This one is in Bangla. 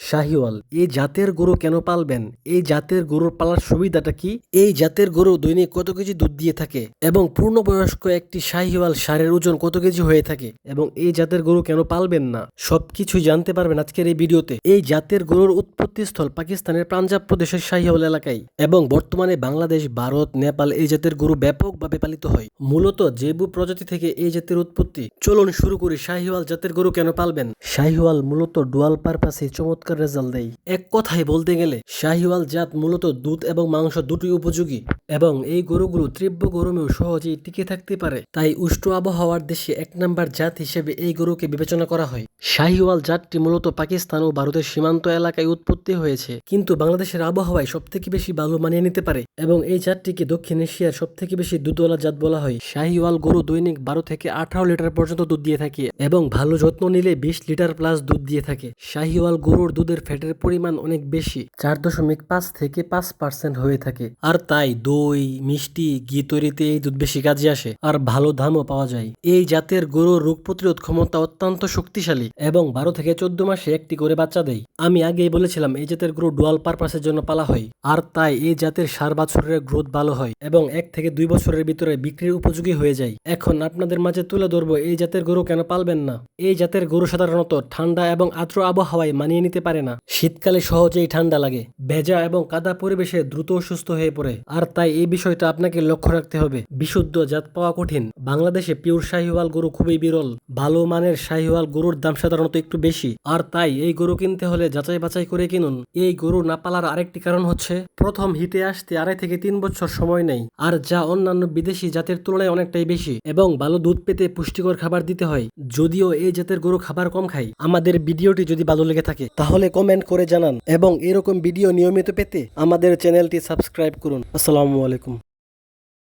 শাহিওয়াল এই জাতের গরু কেন পালবেন? এই জাতের গরুর পালার সুবিধাটা কি? এই জাতের গরু দৈনিক কত কেজি দুধ দিয়ে থাকে এবং পূর্ণবয়স্ক একটি শাহিওয়াল ষাঁড়ের ওজন কত কেজি হয়ে থাকে এবং এই জাতের গরু কেন পালবেন না, সবকিছু জানতে পারবেন আজকের এই ভিডিওতে। এই জাতের গরুর উৎপত্তিস্থল পাকিস্তানের পাঞ্জাব প্রদেশের শাহিওয়াল এলাকায় এবং বর্তমানে বাংলাদেশ, ভারত, নেপাল এই জাতের গরু ব্যাপকভাবে পালিত হয়। মূলত জেবু প্রজাতি থেকে এই জাতের উৎপত্তি। চলুন শুরু করি শাহিওয়াল জাতের গরু কেন পালবেন। শাহিওয়াল মূলত ডুয়াল পারপাসে চমৎকার রেজাল্ট দেয়। এক কথায় বলতে গেলে শাহিওয়াল জাত মূলত দুধ এবং মাংস দুটোই উপযোগী এবং এই গরুগুলো তীব্র গরমেও সহজেই টিকে থাকতে পারে। তাই উষ্ণ আবহাওয়ার দেশে এক নম্বর জাত হিসেবে এই গরুকে বিবেচনা করা হয়। শাহিওয়াল জাতটি মূলত পাকিস্তান ও ভারতের সীমান্ত এলাকায় উৎপত্তি হয়েছে, কিন্তু বাংলাদেশের আবহাওয়ায় সবথেকে বেশি ভালো মানিয়ে নিতে পারে এবং এই জাতটিকে দক্ষিণ এশিয়ার সবথেকে বেশি দুধওয়ালা জাত বলা হয়। শাহিওয়াল গরু দৈনিক 12 থেকে 18 লিটার পর্যন্ত দুধ দিয়ে থাকে এবং ভালো যত্ন নিলে 20 লিটার প্লাস দুধ দিয়ে থাকে। শাহিওয়াল গরুর দুধের ফ্যাটের পরিমাণ অনেক বেশি, 4.5 থেকে 5% হয়ে থাকে, আর তাই দই, মিষ্টি, ঘি তৈরিতে এই দুধ বেশি কাজে আসে আর ভালো দামও পাওয়া যায়। এই জাতের গরুর রোগ প্রতিরোধ ক্ষমতা অত্যন্ত শক্তিশালী এবং 12 থেকে 14 মাসে একটি করে বাচ্চা দেয়। আমি আগেই বলেছিলাম এই জাতের গরু ডুয়াল পারপাসের জন্য পালা হয়, আর তাই এই জাতের 4 বছরের গ্রোথ ভালো হয় এবং 1 থেকে 2 বছরের ভিতরে বিক্রির উপযোগী হয়ে যায়। এখন আপনাদের মাঝে তুলে ধরবো এই জাতের গরু কেন পালবেন না। এই জাতের গরু সাধারণত ঠান্ডা এবং আর্দ্র আবহাওয়ায় মানিয়ে নিতে পারে না। শীতকালে সহজেই ঠান্ডা লাগে, ভেজা এবং কাদা পরিবেশে দ্রুত অসুস্থ হয়ে পড়ে, আর তাই এই বিষয়টা আপনাকে লক্ষ্য রাখতে হবে। বিশুদ্ধ জাত পাওয়া কঠিন। বাংলাদেশে পিওর শাহিওয়াল গরু খুবই বিরল। ভালো মানের শাহিওয়াল গরুর দাম সাধারণত একটু বেশি, আর তাই এই গরু কিনতে হলে যাচাই বাছাই করে কিনুন। এই গরু না পালার আরেকটি কারণ হচ্ছে প্রথম হিটে আসতে 2.5 থেকে 3 বছর সময় নেয়, আর যা অন্যান্য বিদেশি জাতের তুলনায় অনেকটাই বেশি, এবং ভালো দুধ পেতে পুষ্টিকর খাবার দিতে হয়। যদিও এই জাতের গরু খাবার কম খায়। আমাদের ভিডিওটি যদি ভালো লেগে থাকে তাহলে কমেন্ট করে জানান এবং এরকম ভিডিও নিয়মিত পেতে আমাদের চ্যানেলটি সাবস্ক্রাইব করুন। আসসালামু আলাইকুম।